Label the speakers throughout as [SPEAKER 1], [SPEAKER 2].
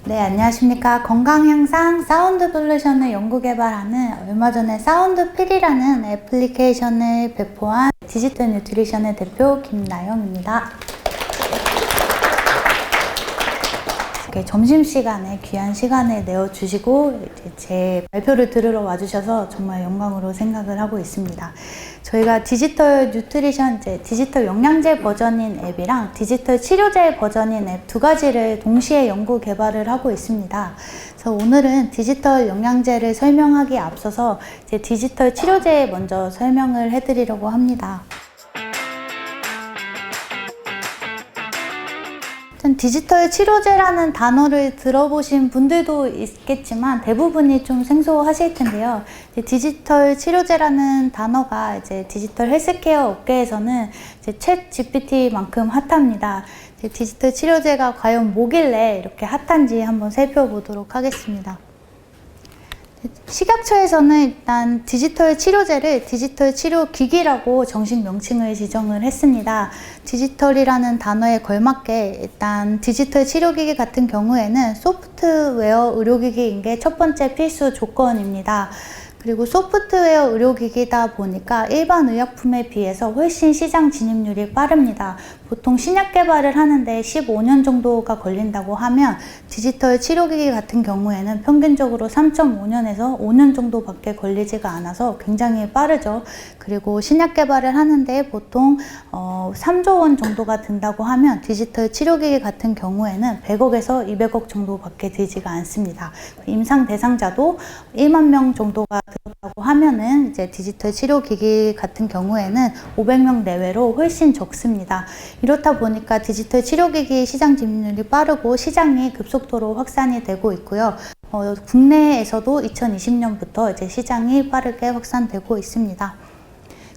[SPEAKER 1] 네, 안녕하십니까. 건강향상 사운드 솔루션을 연구개발하는 얼마 전에 사운드필이라는 애플리케이션을 배포한 디지털 뉴트리션의 대표 김나영입니다. 점심시간에 귀한 시간을 내어주시고 제 발표를 들으러 와주셔서 정말 영광으로 생각을 하고 있습니다. 저희가 디지털 뉴트리션, 디지털 영양제 버전인 앱이랑 디지털 치료제 버전인 앱 두 가지를 동시에 연구 개발을 하고 있습니다. 그래서 오늘은 디지털 영양제를 설명하기에 앞서서 디지털 치료제 먼저 설명을 해드리려고 합니다. 디지털 치료제라는 단어를 들어보신 분들도 있겠지만 대부분이 좀 생소하실 텐데요. 디지털 치료제라는 단어가 디지털 헬스케어 업계에서는 챗 GPT만큼 핫합니다. 디지털 치료제가 과연 뭐길래 이렇게 핫한지 한번 살펴보도록 하겠습니다. 식약처에서는 일단 디지털 치료제를 디지털 치료 기기라고 정식 명칭을 지정을 했습니다. 디지털이라는 단어에 걸맞게 일단 디지털 치료기기 같은 경우에는 소프트웨어 의료기기인 게 첫 번째 필수 조건입니다. 그리고 소프트웨어 의료기기다 보니까 일반 의약품에 비해서 훨씬 시장 진입률이 빠릅니다. 보통 신약 개발을 하는데 15년 정도가 걸린다고 하면 디지털 치료기기 같은 경우에는 평균적으로 3.5년에서 5년 정도밖에 걸리지가 않아서 굉장히 빠르죠. 그리고 신약 개발을 하는데 보통 3조 원 정도가 든다고 하면 디지털 치료기기 같은 경우에는 100억에서 200억 정도밖에 들지가 않습니다. 임상 대상자도 1만 명 정도가 들었다고 하면은 디지털 치료기기 같은 경우에는 500명 내외로 훨씬 적습니다. 이렇다 보니까 디지털 치료기기 시장 진입률이 빠르고 시장이 급속도로 확산이 되고 있고요. 국내에서도 2020년부터 시장이 빠르게 확산되고 있습니다.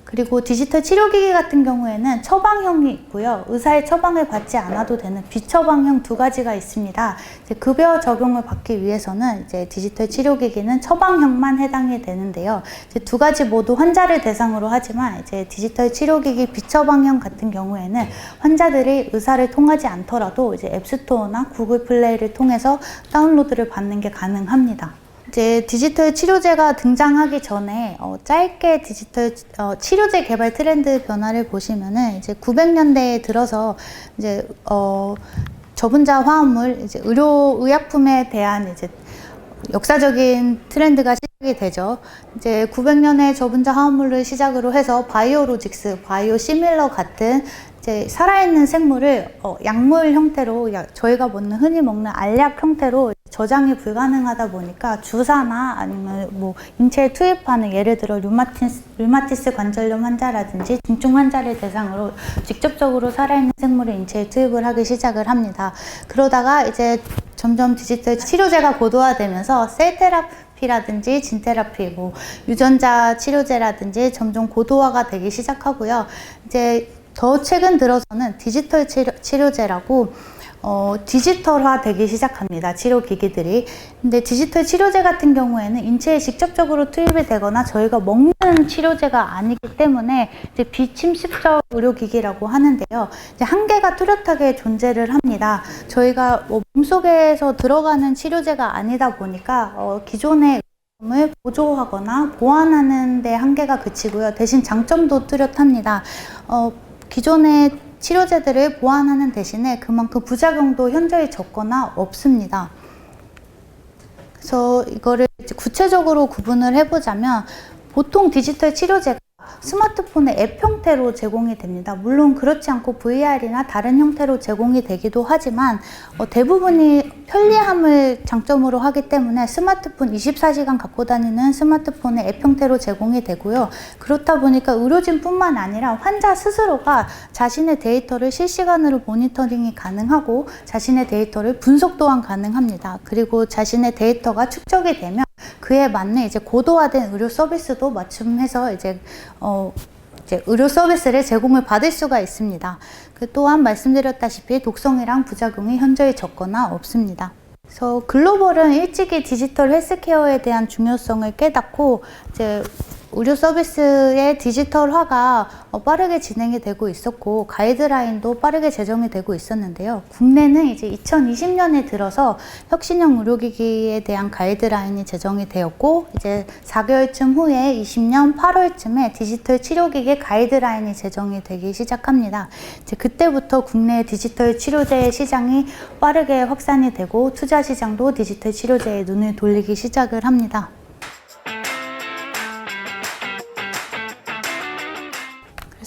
[SPEAKER 1] 그리고 디지털 치료기기 같은 경우에는 처방형이 있고요. 의사의 처방을 받지 않아도 되는 비처방형 두 가지가 있습니다. 급여 적용을 받기 위해서는 디지털 치료기기는 처방형만 해당이 되는데요. 두 가지 모두 환자를 대상으로 하지만 디지털 치료기기 비처방형 같은 경우에는 환자들이 의사를 통하지 않더라도 앱스토어나 구글 플레이를 통해서 다운로드를 받는 게 가능합니다. 디지털 치료제가 등장하기 전에 짧게 디지털 치료제 개발 트렌드 변화를 보시면은 900년대에 들어서 저분자 화합물 의약품에 대한 역사적인 트렌드가 시작이 되죠. 900년에 저분자 화합물을 시작으로 해서 바이오로직스, 바이오시밀러 같은 살아있는 생물을 약물 형태로 저희가 흔히 먹는 알약 형태로 저장이 불가능하다 보니까 주사나 아니면 인체에 투입하는 예를 들어 류마티스 관절염 환자라든지 중증 환자를 대상으로 직접적으로 살아있는 생물을 인체에 투입을 하기 시작을 합니다. 그러다가 점점 디지털 치료제가 고도화되면서 셀 테라피라든지 진 테라피, 유전자 치료제라든지 점점 고도화가 되기 시작하고요. 더 최근 들어서는 디지털 치료제라고 디지털화 되기 시작합니다. 치료기기들이. 근데 디지털 치료제 같은 경우에는 인체에 직접적으로 투입이 되거나 저희가 먹는 치료제가 아니기 때문에 비침습적 의료기기라고 하는데요. 한계가 뚜렷하게 존재를 합니다. 저희가 몸속에서 들어가는 치료제가 아니다 보니까 기존의 을 보조하거나 보완하는 데 한계가 그치고요. 대신 장점도 뚜렷합니다. 기존의 치료제들을 보완하는 대신에 그만큼 부작용도 현저히 적거나 없습니다. 그래서 이거를 구체적으로 구분을 해보자면 보통 디지털 치료제가 스마트폰의 앱 형태로 제공이 됩니다. 물론 그렇지 않고 VR이나 다른 형태로 제공이 되기도 하지만 대부분이 편리함을 장점으로 하기 때문에 스마트폰 24시간 갖고 다니는 스마트폰의 앱 형태로 제공이 되고요. 그렇다 보니까 의료진뿐만 아니라 환자 스스로가 자신의 데이터를 실시간으로 모니터링이 가능하고 자신의 데이터를 분석 또한 가능합니다. 그리고 자신의 데이터가 축적이 되면 그에 맞는 고도화된 의료 서비스도 맞춤해서 의료 서비스를 제공을 받을 수가 있습니다. 또한 말씀드렸다시피 독성이랑 부작용이 현저히 적거나 없습니다. 그래서 글로벌은 일찍이 디지털 헬스케어에 대한 중요성을 깨닫고 의료 서비스의 디지털화가 빠르게 진행이 되고 있었고 가이드라인도 빠르게 제정이 되고 있었는데요. 국내는 이제 2020년에 들어서 혁신형 의료기기에 대한 가이드라인이 제정이 되었고 이제 4개월쯤 후에 20년 8월쯤에 디지털 치료기기 가이드라인이 제정이 되기 시작합니다. 이제 그때부터 국내 디지털 치료제 시장이 빠르게 확산이 되고 투자 시장도 디지털 치료제에 눈을 돌리기 시작을 합니다.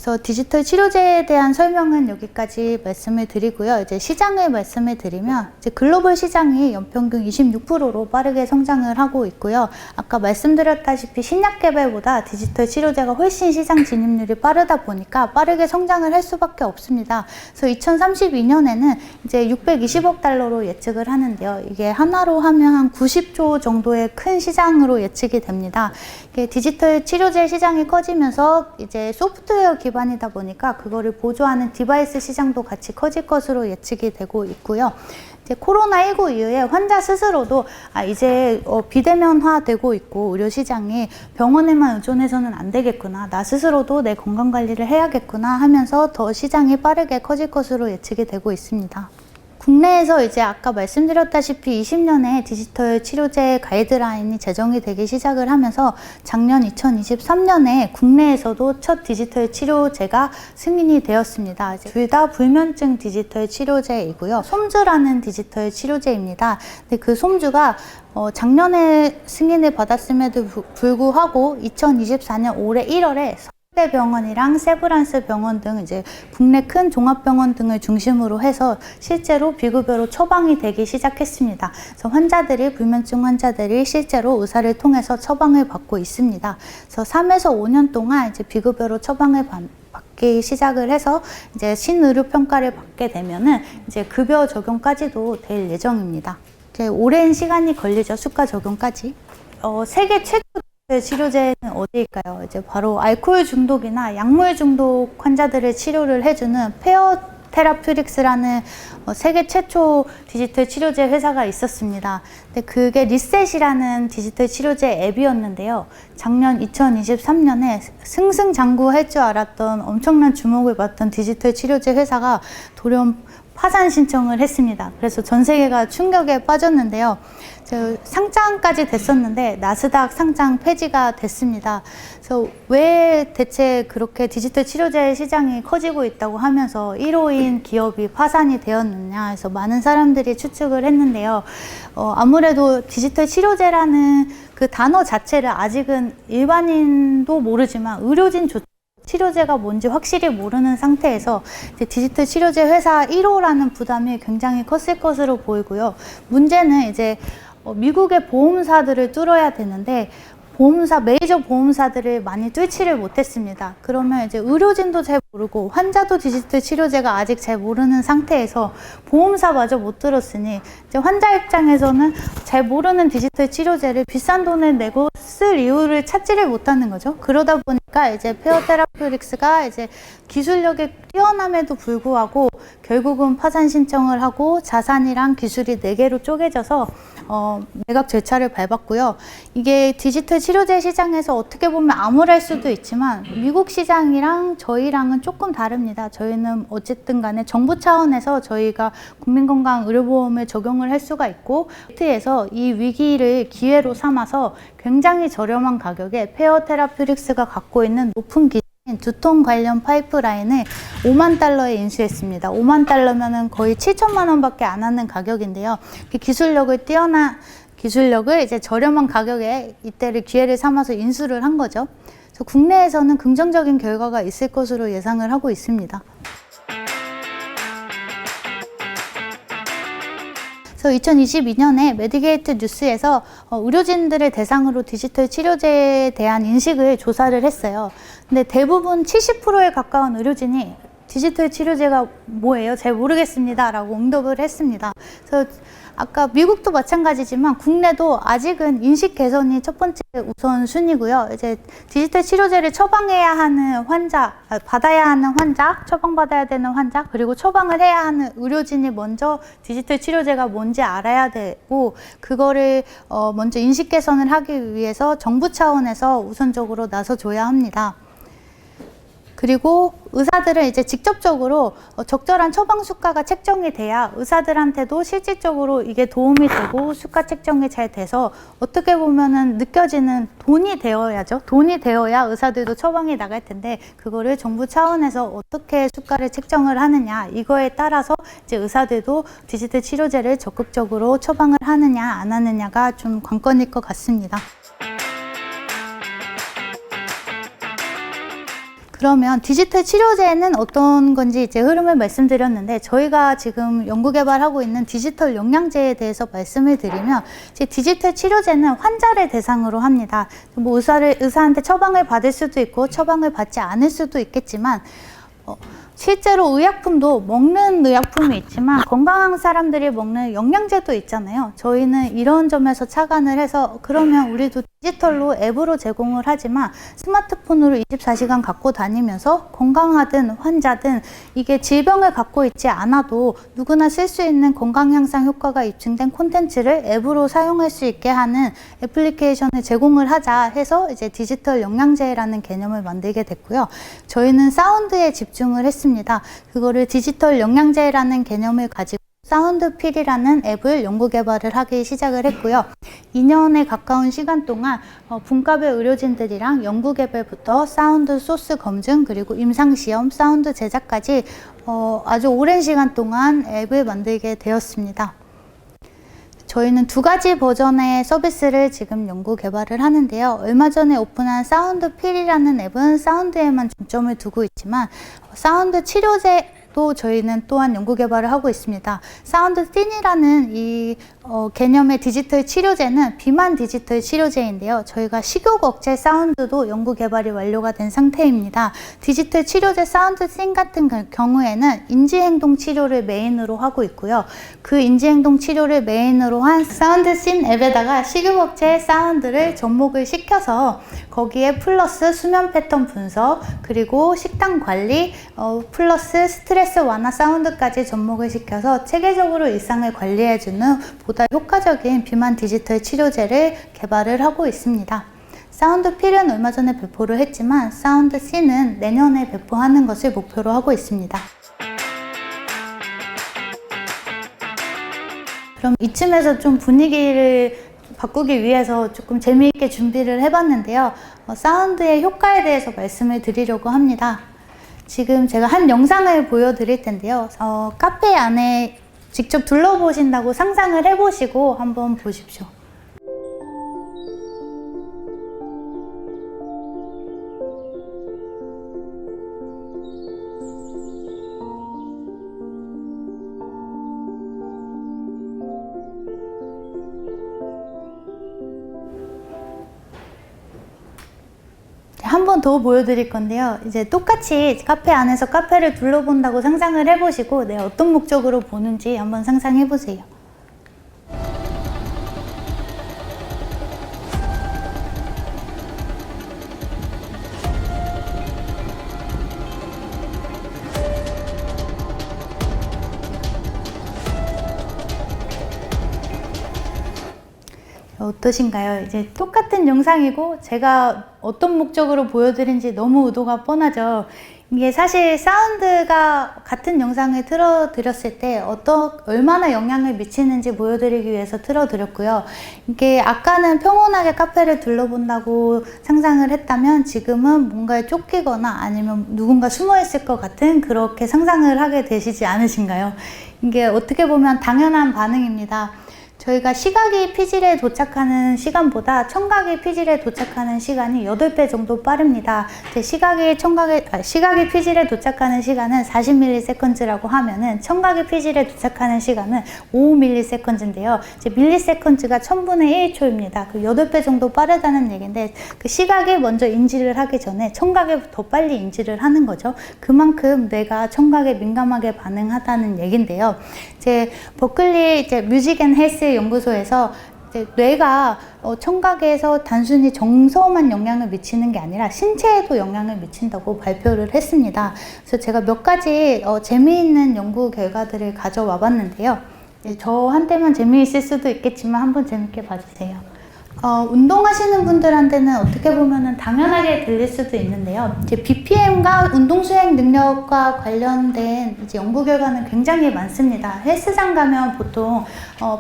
[SPEAKER 1] 그래서 디지털 치료제에 대한 설명은 여기까지 말씀을 드리고요. 이제 시장을 말씀을 드리면 이제 글로벌 시장이 연평균 26%로 빠르게 성장을 하고 있고요. 아까 말씀드렸다시피 신약 개발보다 디지털 치료제가 훨씬 시장 진입률이 빠르다 보니까 빠르게 성장을 할 수밖에 없습니다. 그래서 2032년에는 이제 620억 달러로 예측을 하는데요. 이게 하나로 하면 한 90조 정도의 큰 시장으로 예측이 됩니다. 이게 디지털 치료제 시장이 커지면서 이제 소프트웨어 기반이다 보니까 그거를 보조하는 디바이스 시장도 같이 커질 것으로 예측이 되고 있고요. 이제 코로나19 이후에 환자 스스로도 이제 비대면화되고 있고 의료 시장이 병원에만 의존해서는 안 되겠구나. 나 스스로도 내 건강 관리를 해야겠구나 하면서 더 시장이 빠르게 커질 것으로 예측이 되고 있습니다. 국내에서 이제 아까 말씀드렸다시피 20년에 디지털 치료제 가이드라인이 제정이 되기 시작을 하면서 작년 2023년에 국내에서도 첫 디지털 치료제가 승인이 되었습니다. 둘 다 불면증 디지털 치료제이고요. 솜주라는 디지털 치료제입니다. 근데 그 솜주가 작년에 승인을 받았음에도 불구하고 2024년 올해 1월에 병원이랑 세브란스 병원 등 이제 국내 큰 종합병원 등을 중심으로 해서 실제로 비급여로 처방이 되기 시작했습니다. 그래서 불면증 환자들이 실제로 의사를 통해서 처방을 받고 있습니다. 그래서 3에서 5년 동안 이제 비급여로 처방을 받기 시작을 해서 이제 신의료 평가를 받게 되면은 이제 급여 적용까지도 될 예정입니다. 이제 오랜 시간이 걸리죠. 수가 적용까지. 세계 최초 치료제는 어디일까요? 이제 바로 알코올 중독이나 약물 중독 환자들을 치료를 해주는 페어 테라퓨틱스라는 세계 최초 디지털 치료제 회사가 있었습니다. 근데 그게 리셋이라는 디지털 치료제 앱이었는데요. 작년 2023년에 승승장구할 줄 알았던 엄청난 주목을 받던 디지털 치료제 회사가 돌연 파산 신청을 했습니다. 그래서 전 세계가 충격에 빠졌는데요. 상장까지 됐었는데 나스닥 상장 폐지가 됐습니다. 그래서 왜 대체 그렇게 디지털 치료제 시장이 커지고 있다고 하면서 1호인 기업이 파산이 되었느냐 해서 많은 사람들이 추측을 했는데요. 아무래도 디지털 치료제라는 그 단어 자체를 아직은 일반인도 모르지만 의료진조차 치료제가 뭔지 확실히 모르는 상태에서 이제 디지털 치료제 회사 1호라는 부담이 굉장히 컸을 것으로 보이고요. 문제는 이제 미국의 보험사들을 뚫어야 되는데 메이저 보험사들을 많이 뚫지를 못했습니다. 그러면 이제 의료진도 잘 모르고 환자도 디지털 치료제가 아직 잘 모르는 상태에서 보험사마저 못 들었으니 이제 환자 입장에서는 잘 모르는 디지털 치료제를 비싼 돈을 내고 쓸 이유를 찾지를 못하는 거죠. 그러다 보니까 이제 페어 테라퓨틱스가 이제 기술력이 뛰어남에도 불구하고 결국은 파산 신청을 하고 자산이랑 기술이 4개로 쪼개져서 매각 절차를 밟았고요. 이게 디지털 치료제 시장에서 어떻게 보면 암울할 수도 있지만 미국 시장이랑 저희랑은 조금 다릅니다. 저희는 어쨌든 간에 정부 차원에서 저희가 국민건강의료보험을 적용을 할 수가 있고 마트에서 이 위기를 기회로 삼아서 굉장히 저렴한 가격에 페어 테라퓨틱스가 갖고 있는 높은 두통 관련 파이프라인을 5만 달러에 인수했습니다. 5만 달러면은 거의 7천만 원밖에 안 하는 가격인데요. 기술력을 이제 저렴한 가격에 이때를 기회를 삼아서 인수를 한 거죠. 그래서 국내에서는 긍정적인 결과가 있을 것으로 예상을 하고 있습니다. 그래서 2022년에 메디게이트 뉴스에서 의료진들을 대상으로 디지털 치료제에 대한 인식을 조사를 했어요. 근데 대부분 70%에 가까운 의료진이 디지털 치료제가 뭐예요? 잘 모르겠습니다 라고 응답을 했습니다. 그래서 아까 미국도 마찬가지지만 국내도 아직은 인식 개선이 첫 번째 우선순위고요. 이제 디지털 치료제를 처방해야 하는 환자, 받아야 하는 환자, 처방받아야 되는 환자, 그리고 처방을 해야 하는 의료진이 먼저 디지털 치료제가 뭔지 알아야 되고, 그거를 먼저 인식 개선을 하기 위해서 정부 차원에서 우선적으로 나서줘야 합니다. 그리고 의사들은 이제 직접적으로 적절한 처방 수가가 책정이 돼야 의사들한테도 실질적으로 이게 도움이 되고 수가 책정이 잘 돼서 어떻게 보면은 느껴지는 돈이 되어야죠. 돈이 되어야 의사들도 처방이 나갈 텐데, 그거를 정부 차원에서 어떻게 수가를 책정을 하느냐, 이거에 따라서 이제 의사들도 디지털 치료제를 적극적으로 처방을 하느냐 안 하느냐가 좀 관건일 것 같습니다. 그러면 디지털 치료제는 어떤 건지 이제 흐름을 말씀드렸는데, 저희가 지금 연구개발하고 있는 디지털 영양제에 대해서 말씀을 드리면, 이제 디지털 치료제는 환자를 대상으로 합니다. 뭐 의사한테 처방을 받을 수도 있고 처방을 받지 않을 수도 있겠지만, 실제로 의약품도 먹는 의약품이 있지만 건강한 사람들이 먹는 영양제도 있잖아요. 저희는 이런 점에서 착안을 해서, 그러면 우리도 디지털로 앱으로 제공을 하지만 스마트폰으로 24시간 갖고 다니면서 건강하든 환자든 이게 질병을 갖고 있지 않아도 누구나 쓸 수 있는 건강 향상 효과가 입증된 콘텐츠를 앱으로 사용할 수 있게 하는 애플리케이션을 제공을 하자 해서 이제 디지털 영양제라는 개념을 만들게 됐고요. 저희는 사운드에 집중을 했습니다. 그거를 디지털 영양제라는 개념을 가지고 사운드필이라는 앱을 연구 개발을 하기 시작을 했고요. 2년에 가까운 시간 동안 분과별 의료진들이랑 연구 개발부터 사운드 소스 검증, 그리고 임상시험, 사운드 제작까지 아주 오랜 시간 동안 앱을 만들게 되었습니다. 저희는 2가지 버전의 서비스를 지금 연구 개발을 하는데요. 얼마 전에 오픈한 사운드필이라는 앱은 사운드에만 중점을 두고 있지만, 사운드 치료제도 저희는 또한 연구 개발을 하고 있습니다. 사운드 씬이라는 이 개념의 디지털 치료제는 비만 디지털 치료제인데요. 저희가 식욕 억제 사운드도 연구 개발이 완료가 된 상태입니다. 디지털 치료제 사운드 씬 같은 경우에는 인지행동 치료를 메인으로 하고 있고요. 그 인지행동 치료를 메인으로 한 사운드 씬 앱에다가 식욕 억제 사운드를 접목을 시켜서 거기에 플러스 수면 패턴 분석, 그리고 식단 관리, 플러스 스트레스 완화 사운드까지 접목을 시켜서 체계적으로 일상을 관리해주는 보다 효과적인 비만 디지털 치료제를 개발을 하고 있습니다. 사운드 필은 얼마 전에 배포를 했지만 사운드 C는 내년에 배포하는 것을 목표로 하고 있습니다. 그럼 이쯤에서 좀 분위기를 바꾸기 위해서 조금 재미있게 준비를 해봤는데요. 사운드의 효과에 대해서 말씀을 드리려고 합니다. 지금 제가 한 영상을 보여드릴 텐데요. 카페 안에 직접 둘러보신다고 상상을 해보시고 한번 보십시오. 한 번 더 보여드릴 건데요. 이제 똑같이 카페 안에서 카페를 둘러본다고 상상을 해보시고, 네, 어떤 목적으로 보는지 한번 상상해보세요. 어떠신가요? 이제 똑같은 영상이고 제가 어떤 목적으로 보여드린지 너무 의도가 뻔하죠. 이게 사실 사운드가 같은 영상을 틀어드렸을 때 얼마나 영향을 미치는지 보여드리기 위해서 틀어드렸고요. 이게 아까는 평온하게 카페를 둘러본다고 상상을 했다면 지금은 뭔가에 쫓기거나 아니면 누군가 숨어있을 것 같은 그렇게 상상을 하게 되시지 않으신가요? 이게 어떻게 보면 당연한 반응입니다. 저희가 시각이 피질에 도착하는 시간보다 청각이 피질에 도착하는 시간이 8배 정도 빠릅니다. 시각이 피질에 도착하는 시간은 40ms라고 하면은 청각이 피질에 도착하는 시간은 5ms인데요. 밀리세컨즈가 1000분의 1초입니다. 그 8배 정도 빠르다는 얘기인데, 그 시각이 먼저 인지를 하기 전에 청각이 더 빨리 인지를 하는 거죠. 그만큼 뇌가 청각에 민감하게 반응하다는 얘긴데요. 버클리 뮤직 앤 헬스 연구소에서 뇌가 청각에서 단순히 정서만 영향을 미치는 게 아니라 신체에도 영향을 미친다고 발표를 했습니다. 그래서 제가 몇 가지 재미있는 연구 결과들을 가져와 봤는데요. 저한테만 재미있을 수도 있겠지만 한번 재밌게 봐주세요. 운동하시는 분들한테는 어떻게 보면 당연하게 들릴 수도 있는데요. BPM과 운동 수행 능력과 관련된 연구 결과는 굉장히 많습니다. 헬스장 가면 보통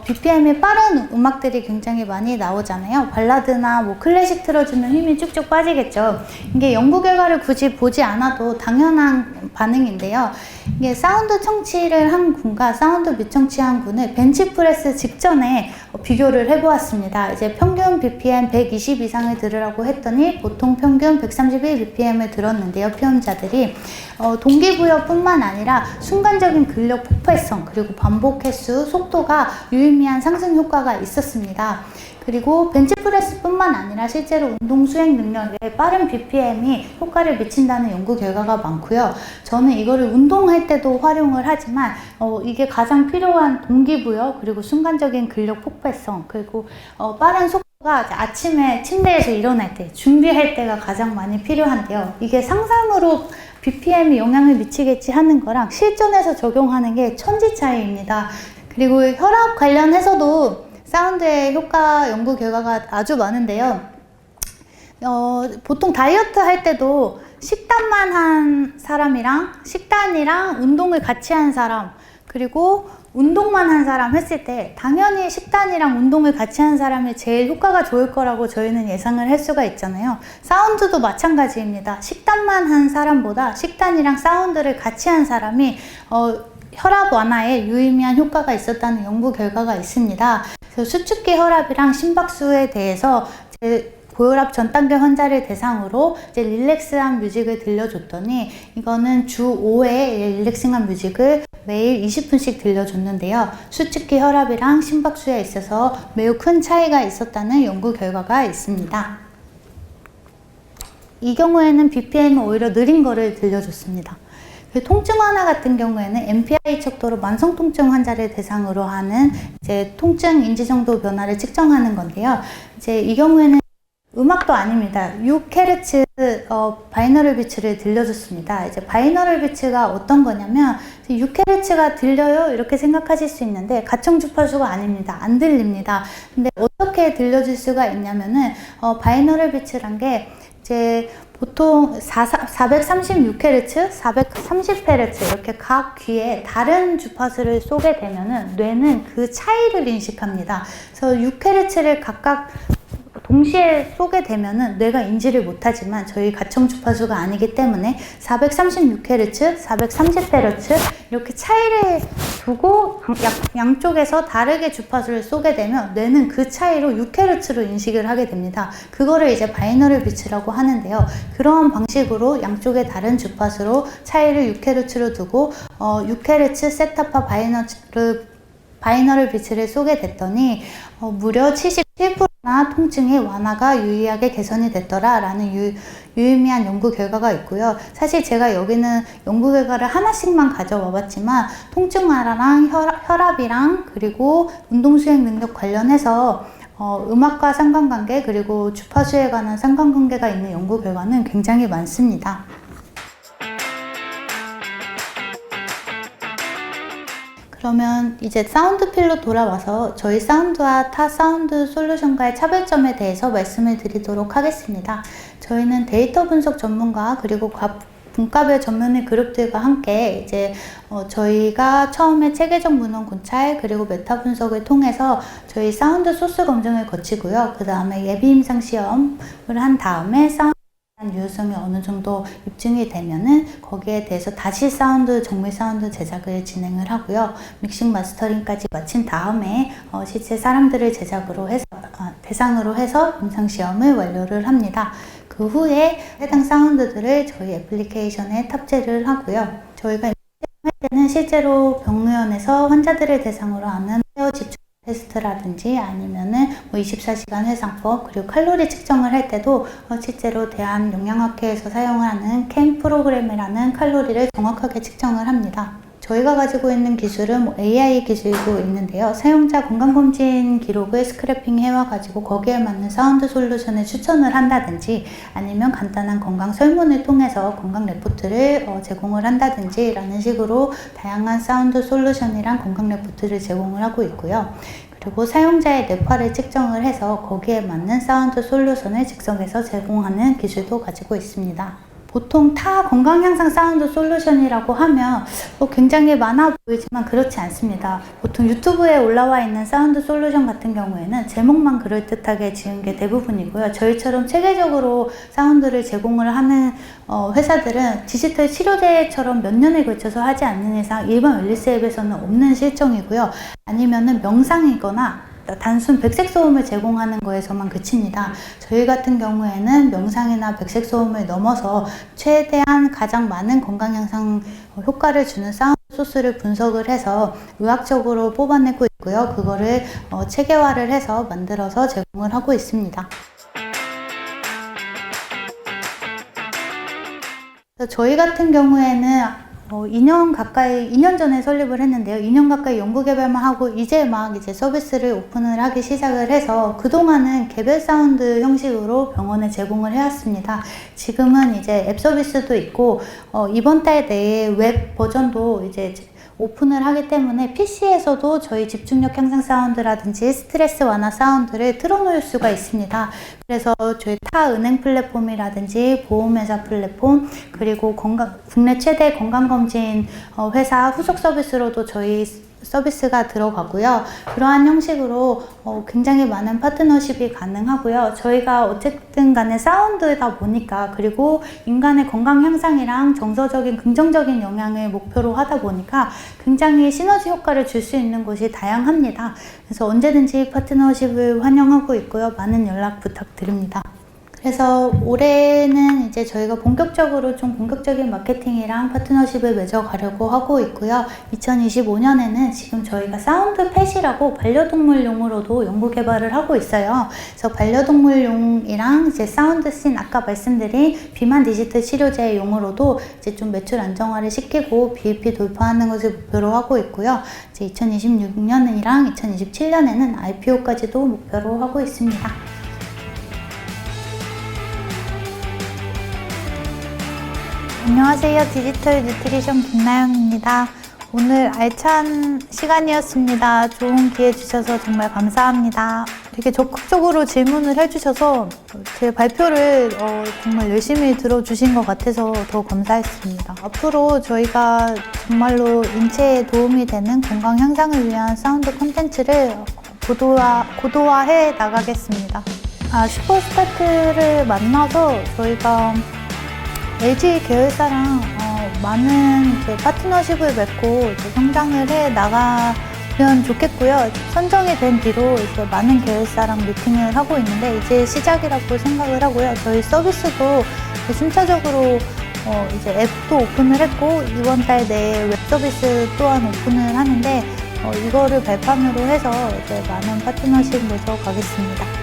[SPEAKER 1] BPM이 빠른 음악들이 굉장히 많이 나오잖아요. 발라드나 클래식 틀어주면 힘이 쭉쭉 빠지겠죠. 이게 연구 결과를 굳이 보지 않아도 당연한 반응인데요. 이게 사운드 청취를 한 군과 사운드 미청취한 군을 벤치프레스 직전에 비교를 해보았습니다. 평균 BPM 120 이상을 들으라고 했더니 보통 평균 131 BPM을 들었는데요. 피험자들이 동기부여뿐만 아니라 순간적인 근력 폭발성, 그리고 반복 횟수, 속도가 유의미한 상승 효과가 있었습니다. 그리고 벤치프레스뿐만 아니라 실제로 운동 수행 능력에 빠른 BPM이 효과를 미친다는 연구 결과가 많고요. 저는 이거를 운동할 때도 활용을 하지만 이게 가장 필요한 동기부여, 그리고 순간적인 근력 폭발성, 그리고 빠른 속도가 아침에 침대에서 일어날 때, 준비할 때가 가장 많이 필요한데요. 이게 상상으로 BPM이 영향을 미치겠지 하는 거랑 실전에서 적용하는 게 천지 차이입니다. 그리고 혈압 관련해서도 사운드의 효과 연구 결과가 아주 많은데요. 보통 다이어트 할 때도 식단만 한 사람이랑 식단이랑 운동을 같이 한 사람, 그리고 운동만 한 사람 했을 때 당연히 식단이랑 운동을 같이 한 사람이 제일 효과가 좋을 거라고 저희는 예상을 할 수가 있잖아요. 사운드도 마찬가지입니다. 식단만 한 사람보다 식단이랑 사운드를 같이 한 사람이 혈압 완화에 유의미한 효과가 있었다는 연구 결과가 있습니다. 그래서 수축기 혈압이랑 심박수에 대해서 고혈압 전 단계 환자를 대상으로 릴렉스한 뮤직을 들려줬더니, 이거는 주 5회 릴렉싱한 뮤직을 매일 20분씩 들려줬는데요. 수축기 혈압이랑 심박수에 있어서 매우 큰 차이가 있었다는 연구 결과가 있습니다. 이 경우에는 BPM이 오히려 느린 거를 들려줬습니다. 통증 완화 같은 경우에는 MPI 척도로 만성 통증 환자를 대상으로 하는 통증 인지 정도 변화를 측정하는 건데요. 이 경우에는 음악도 아닙니다. 6Hz 바이너럴 비츠를 들려줬습니다. 바이너럴 비츠가 어떤 거냐면 6Hz가 들려요? 이렇게 생각하실 수 있는데 가청 주파수가 아닙니다. 안 들립니다. 근데 어떻게 들려줄 수가 있냐면은 바이너럴 비츠란 게 보통 436Hz, 430Hz 이렇게 각 귀에 다른 주파수를 쏘게 되면은 뇌는 그 차이를 인식합니다. 그래서 6Hz를 각각 동시에 쏘게 되면은 뇌가 인지를 못하지만 저희 가청 주파수가 아니기 때문에 436Hz, 430Hz 이렇게 차이를 두고 양쪽에서 다르게 주파수를 쏘게 되면 뇌는 그 차이로 6Hz로 인식을 하게 됩니다. 그거를 바이너럴 비츠라고 하는데요. 그러한 방식으로 양쪽의 다른 주파수로 차이를 6Hz로 두고 6Hz 셋탑화 바이너럴 비츠를 쏘게 됐더니 무려 77%나 통증의 완화가 유의하게 개선이 됐더라라는 유의미한 연구 결과가 있고요. 사실 제가 여기는 연구 결과를 하나씩만 가져와 봤지만 통증 완화랑 혈압이랑 그리고 운동 수행 능력 관련해서 음악과 상관관계, 그리고 주파수에 관한 상관관계가 있는 연구 결과는 굉장히 많습니다. 그러면 이제 사운드필로 돌아와서 저희 사운드와 타 사운드 솔루션과의 차별점에 대해서 말씀을 드리도록 하겠습니다. 저희는 데이터 분석 전문가 그리고 분과별 전문의 그룹들과 함께 저희가 처음에 체계적 문헌 관찰 그리고 메타 분석을 통해서 저희 사운드 소스 검증을 거치고요. 그 다음에 예비 임상 시험을 한 다음에 사운드 유효성이 어느 정도 입증이 되면은 거기에 대해서 다시 정밀 사운드 제작을 진행을 하고요. 믹싱 마스터링까지 마친 다음에 실제 사람들을 대상으로 해서 임상 시험을 완료를 합니다. 그 후에 해당 사운드들을 저희 애플리케이션에 탑재를 하고요. 저희가 할 때는 실제로 병의원에서 환자들을 대상으로 하는 헤어 집중 테스트라든지 아니면은 24시간 회상법 그리고 칼로리 측정을 할 때도 실제로 대한영양학회에서 사용하는 캔 프로그램이라는 칼로리를 정확하게 측정을 합니다. 저희가 가지고 있는 기술은 AI 기술도 있는데요. 사용자 건강검진 기록을 스크래핑 해와가지고 거기에 맞는 사운드 솔루션을 추천을 한다든지 아니면 간단한 건강 설문을 통해서 건강 레포트를 제공을 한다든지 라는 식으로 다양한 사운드 솔루션이랑 건강 레포트를 제공을 하고 있고요. 그리고 사용자의 뇌파를 측정을 해서 거기에 맞는 사운드 솔루션을 즉석에서 제공하는 기술도 가지고 있습니다. 보통 타 건강향상 사운드 솔루션이라고 하면 굉장히 많아 보이지만 그렇지 않습니다. 보통 유튜브에 올라와 있는 사운드 솔루션 같은 경우에는 제목만 그럴듯하게 지은 게 대부분이고요. 저희처럼 체계적으로 사운드를 제공을 하는 회사들은 디지털 치료제처럼 몇 년에 걸쳐서 하지 않는 이상 일반 웰니스 앱에서는 없는 실정이고요. 아니면은 명상이거나 단순 백색 소음을 제공하는 거에서만 그칩니다. 저희 같은 경우에는 명상이나 백색 소음을 넘어서 최대한 가장 많은 건강 향상 효과를 주는 사운드 소스를 분석을 해서 의학적으로 뽑아내고 있고요. 그거를 체계화를 해서 만들어서 제공을 하고 있습니다. 저희 같은 경우에는 2년 전에 설립을 했는데요. 2년 가까이 연구 개발만 하고 이제 서비스를 오픈을 하기 시작을 해서 그동안은 개별 사운드 형식으로 병원에 제공을 해왔습니다. 지금은 이제 앱 서비스도 있고, 이번 달 내에 웹 버전도 이제 오픈을 하기 때문에 PC에서도 저희 집중력 향상 사운드라든지 스트레스 완화 사운드를 틀어놓을 수가 있습니다. 그래서 저희 타 은행 플랫폼이라든지 보험회사 플랫폼 그리고 국내 최대 건강검진 회사 후속 서비스로도 저희 서비스가 들어가고요. 그러한 형식으로 굉장히 많은 파트너십이 가능하고요. 저희가 어쨌든 간에 사운드다 보니까 그리고 인간의 건강 향상이랑 정서적인 긍정적인 영향을 목표로 하다 보니까 굉장히 시너지 효과를 줄 수 있는 곳이 다양합니다. 그래서 언제든지 파트너십을 환영하고 있고요. 많은 연락 부탁드립니다. 그래서 올해는 이제 저희가 좀 본격적인 마케팅이랑 파트너십을 맺어가려고 하고 있고요. 2025년에는 지금 저희가 사운드 펫이라고 반려동물용으로도 연구 개발을 하고 있어요. 그래서 반려동물용이랑 이제 사운드 씬 아까 말씀드린 비만 디지털 치료제용으로도 이제 좀 매출 안정화를 시키고 BEP 돌파하는 것을 목표로 하고 있고요. 이제 2026년이랑 2027년에는 IPO까지도 목표로 하고 있습니다. 안녕하세요. 디지털 뉴트리션 김나영입니다. 오늘 알찬 시간이었습니다. 좋은 기회 주셔서 정말 감사합니다. 되게 적극적으로 질문을 해주셔서 제 발표를 정말 열심히 들어주신 것 같아서 더 감사했습니다. 앞으로 저희가 정말로 인체에 도움이 되는 건강 향상을 위한 사운드 콘텐츠를 고도화해 나가겠습니다. 슈퍼스타트를 만나서 저희가 LG 계열사랑 많은 파트너십을 맺고 성장을 해 나가면 좋겠고요. 선정이 된 뒤로 이제 많은 계열사랑 미팅을 하고 있는데 이제 시작이라고 생각을 하고요. 저희 서비스도 순차적으로 이제 앱도 오픈을 했고 이번 달 내에 웹 서비스 또한 오픈을 하는데 이거를 발판으로 해서 이제 많은 파트너십 맺어 가겠습니다.